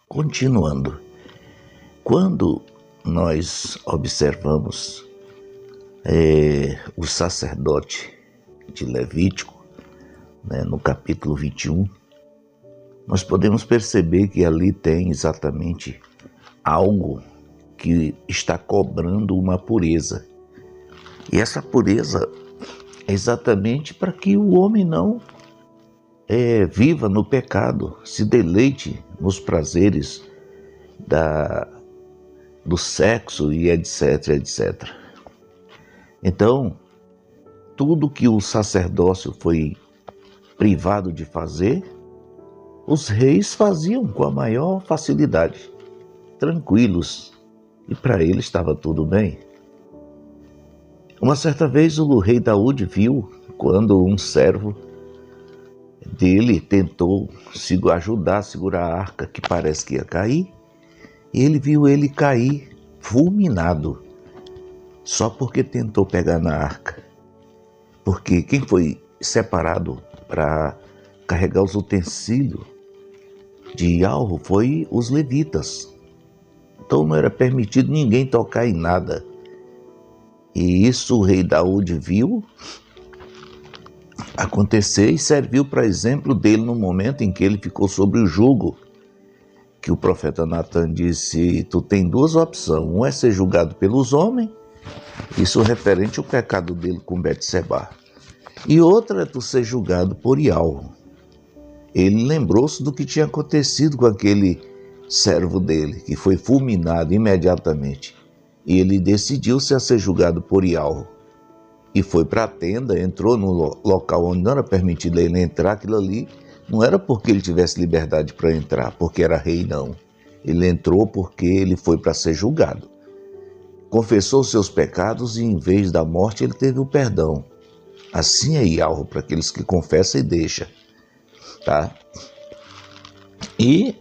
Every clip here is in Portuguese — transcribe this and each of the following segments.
Continuando, quando nós observamos o sacerdote de Levítico, no capítulo 21, nós podemos perceber que ali tem exatamente algo que está cobrando uma pureza. E essa pureza é exatamente para que o homem não viva no pecado, se deleite nos prazeres do sexo e etc, etc. Então, tudo que o sacerdócio foi privado de fazer, os reis faziam com a maior facilidade, tranquilos, e para eles estava tudo bem. Uma certa vez o rei Daúde viu quando um servo dele tentou ajudar a segurar a arca que parece que ia cair, e ele viu ele cair fulminado, só porque tentou pegar na arca. Porque quem foi separado para carregar os utensílios de alvo foi os levitas. Então não era permitido ninguém tocar em nada. E isso o rei Daúde viu acontecer e serviu para exemplo dele no momento em que ele ficou sobre o jugo, que o profeta Natan disse: tu tem duas opções, um é ser julgado pelos homens, isso referente ao pecado dele com Betsebá, e outra é tu ser julgado por Ial. Ele lembrou-se do que tinha acontecido com aquele servo dele, que foi fulminado imediatamente, e ele decidiu-se a ser julgado por Ial. E foi para a tenda, entrou no local onde não era permitido ele entrar. Aquilo ali não era porque ele tivesse liberdade para entrar, porque era rei, não. Ele entrou porque ele foi para ser julgado. Confessou seus pecados e em vez da morte ele teve o perdão. Assim é Ial para aqueles que confessam e deixam. Tá? E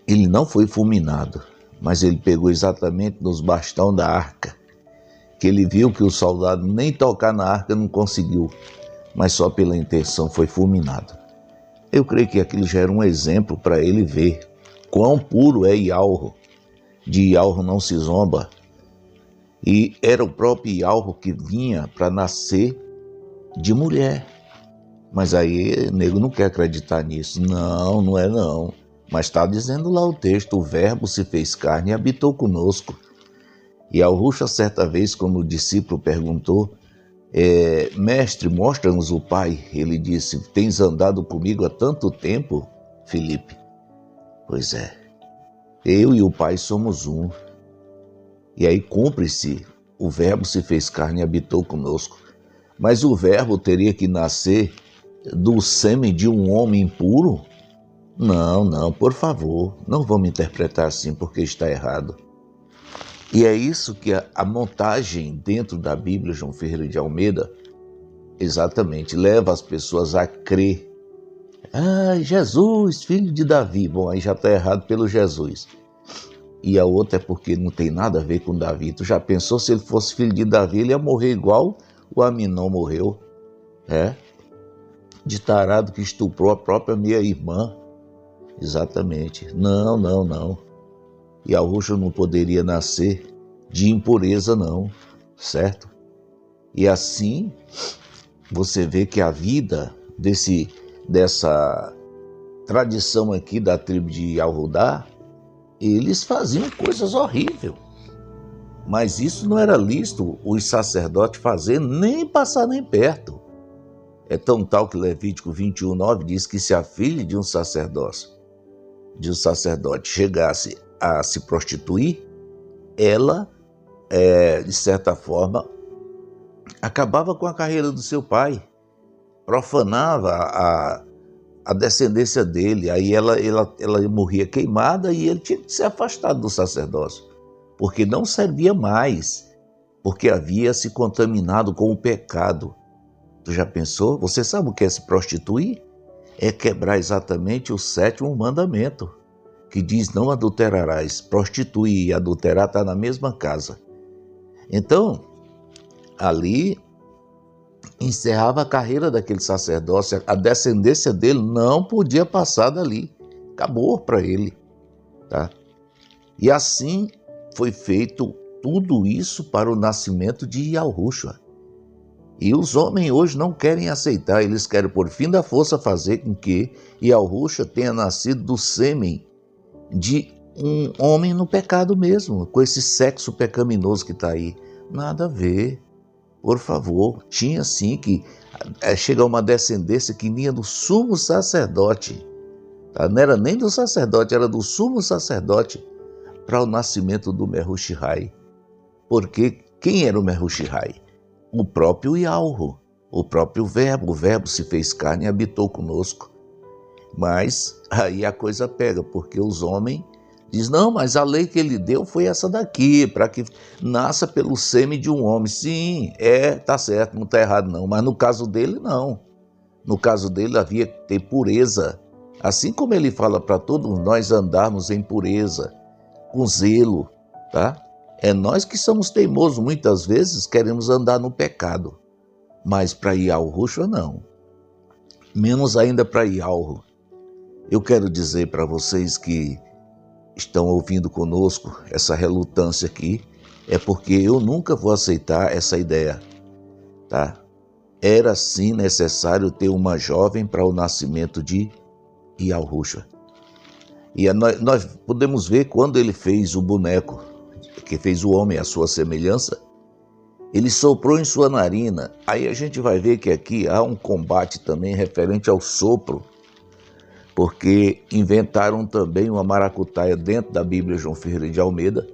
ele não foi fulminado, mas ele pegou exatamente nos bastão da arca, que ele viu que o soldado nem tocar na arca não conseguiu, mas só pela intenção foi fulminado. Eu creio que aquilo já era um exemplo para ele ver quão puro é Ial. De Ial não se zomba. E era o próprio Ial que vinha para nascer de mulher. Mas aí o nego não quer acreditar nisso. Não, não é não. Mas está dizendo lá o texto: o verbo se fez carne e habitou conosco. E Arrucha, certa vez, quando o discípulo perguntou: mestre, mostra-nos o Pai. Ele disse: tens andado comigo há tanto tempo, Filipe? Pois é, eu e o Pai somos um. E aí cumpre-se: o verbo se fez carne e habitou conosco. Mas o verbo teria que nascer do sêmen de um homem impuro? Não, por favor, não vamos interpretar assim, porque está errado. E é isso que a montagem dentro da Bíblia, João Ferreira de Almeida, exatamente leva as pessoas a crer. Jesus, filho de Davi. Bom, aí já está errado pelo Jesus. E a outra é porque não tem nada a ver com Davi. Tu já pensou, se ele fosse filho de Davi, ele ia morrer igual o Aminon morreu? De tarado que estuprou a própria minha irmã. Exatamente. Não. E Arrucha não poderia nascer de impureza, não, certo? E assim você vê que a vida dessa tradição aqui da tribo de Al-Hudá, eles faziam coisas horríveis. Mas isso não era lícito os sacerdotes fazer, nem passar nem perto. É tão tal que Levítico 21:9 diz que se a filha de um sacerdote chegasse a se prostituir, ela, de certa forma, acabava com a carreira do seu pai, profanava a descendência dele, aí ela morria queimada e ele tinha que ser afastado do sacerdócio, porque não servia mais, porque havia se contaminado com o pecado. Tu já pensou? Você sabe o que é se prostituir? É quebrar exatamente o 7º mandamento, que diz: não adulterarás. Prostituir e adulterar está na mesma casa. Então, ali encerrava a carreira daquele sacerdócio, a descendência dele não podia passar dali, acabou para ele. tá? E assim foi feito tudo isso para o nascimento de Yahushua. E os homens hoje não querem aceitar, eles querem por fim da força fazer com que Yahushua tenha nascido do sêmen de um homem no pecado mesmo, com esse sexo pecaminoso que está aí. Nada a ver, por favor. Tinha sim que chegar uma descendência que vinha do sumo sacerdote, tá? Não era nem do sacerdote, era do sumo sacerdote para o nascimento do Mehushihai. Porque quem era o Mehushihai? O próprio Yahu, o próprio Verbo. O Verbo se fez carne e habitou conosco. Mas aí a coisa pega, porque os homens dizem, não, mas a lei que ele deu foi essa daqui, para que nasça pelo sêmen de um homem. Sim, tá certo, não está errado não, mas no caso dele não. No caso dele havia que ter pureza. Assim como ele fala para todos nós andarmos em pureza, com zelo, tá? É nós que somos teimosos, muitas vezes queremos andar no pecado, mas para Yahushua não, menos ainda para Yahu. Eu quero dizer para vocês que estão ouvindo conosco essa relutância aqui, é porque eu nunca vou aceitar essa ideia, tá? Era sim necessário ter uma jovem para o nascimento de Yahushua. E nós podemos ver quando ele fez o boneco, que fez o homem à sua semelhança, ele soprou em sua narina. Aí a gente vai ver que aqui há um combate também referente ao sopro, porque inventaram também uma maracutaia dentro da Bíblia João Ferreira de Almeida,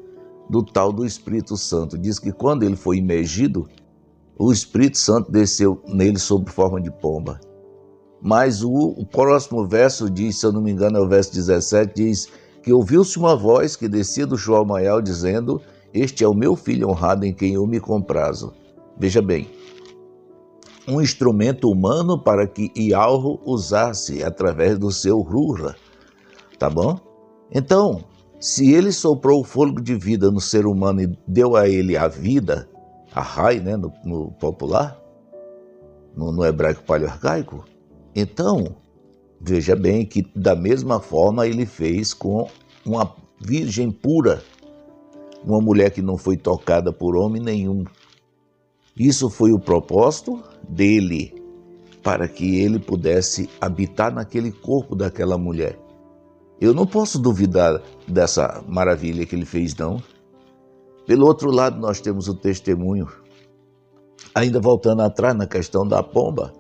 do tal do Espírito Santo. Diz que quando ele foi imergido, o Espírito Santo desceu nele sob forma de pomba. Mas o próximo verso diz, se eu não me engano é o verso 17, diz que ouviu-se uma voz que descia do João Maial dizendo, este é o meu filho honrado em quem eu me comprazo. Veja bem, um instrumento humano para que Yahu usasse através do seu Ruha, tá bom? Então, se ele soprou o fôlego de vida no ser humano e deu a ele a vida, a Rai, né, no popular, no hebraico paleoarcaico, então, veja bem que da mesma forma ele fez com uma virgem pura, uma mulher que não foi tocada por homem nenhum. Isso foi o propósito dele, para que ele pudesse habitar naquele corpo daquela mulher. Eu não posso duvidar dessa maravilha que ele fez, não. Pelo outro lado, nós temos o testemunho. Ainda voltando atrás na questão da pomba,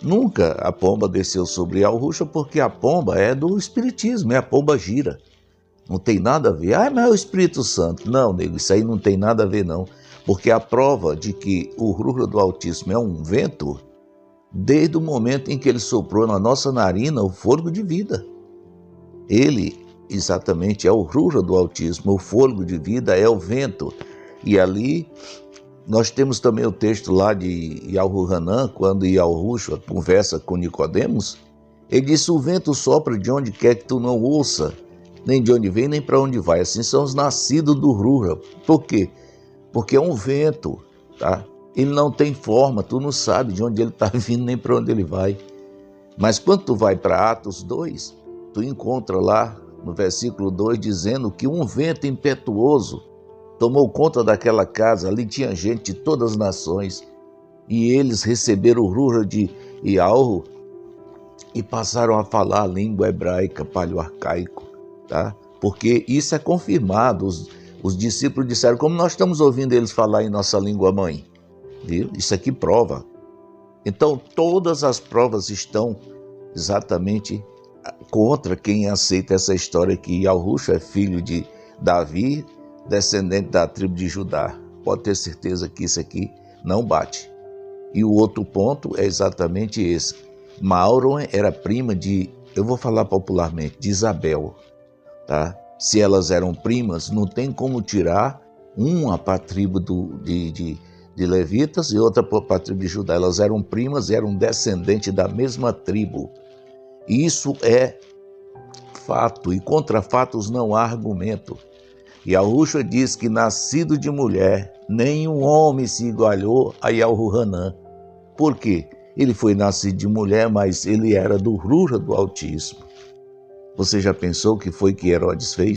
nunca a pomba desceu sobre Yahushua, porque a pomba é do espiritismo, é a pomba gira. Não tem nada a ver. Ah, mas é o Espírito Santo. Não, nego, isso aí não tem nada a ver, não. Porque a prova de que o Ruha do Altíssimo é um vento, desde o momento em que ele soprou na nossa narina o fôlego de vida. Ele, exatamente, é o Ruha do Altíssimo. O fôlego de vida é o vento. E ali nós temos também o texto lá de Yahu-Hanan, quando Yahushua conversa com Nicodemos. Ele disse, o vento sopra de onde quer que tu não ouça, nem de onde vem, nem para onde vai. Assim são os nascidos do Ruha. Por quê? Porque é um vento, tá? Ele não tem forma, tu não sabe de onde ele está vindo, nem para onde ele vai. Mas quando tu vai para Atos 2, tu encontra lá no versículo 2 dizendo que um vento impetuoso tomou conta daquela casa. Ali tinha gente de todas as nações e eles receberam o Ruha de Yahu e passaram a falar a língua hebraica paleoarcaico, tá? Porque isso é confirmado. Os discípulos disseram, como nós estamos ouvindo eles falar em nossa língua mãe, viu? Isso aqui prova. Então todas as provas estão exatamente contra quem aceita essa história que Yahushua é filho de Davi, descendente da tribo de Judá. Pode ter certeza que isso aqui não bate. E o outro ponto é exatamente esse. Mauron era prima de, eu vou falar popularmente, de Isabel, tá? Se elas eram primas, não tem como tirar uma para a tribo de levitas e outra para a tribo de Judá. Elas eram primas e eram descendentes da mesma tribo. Isso é fato, e contra fatos não há argumento. E Yahushua diz que nascido de mulher, nenhum homem se igualou a Yahu-Hanan. Por quê? Ele foi nascido de mulher, mas ele era do Ruha do Altíssimo. Você já pensou o que foi que Herodes fez?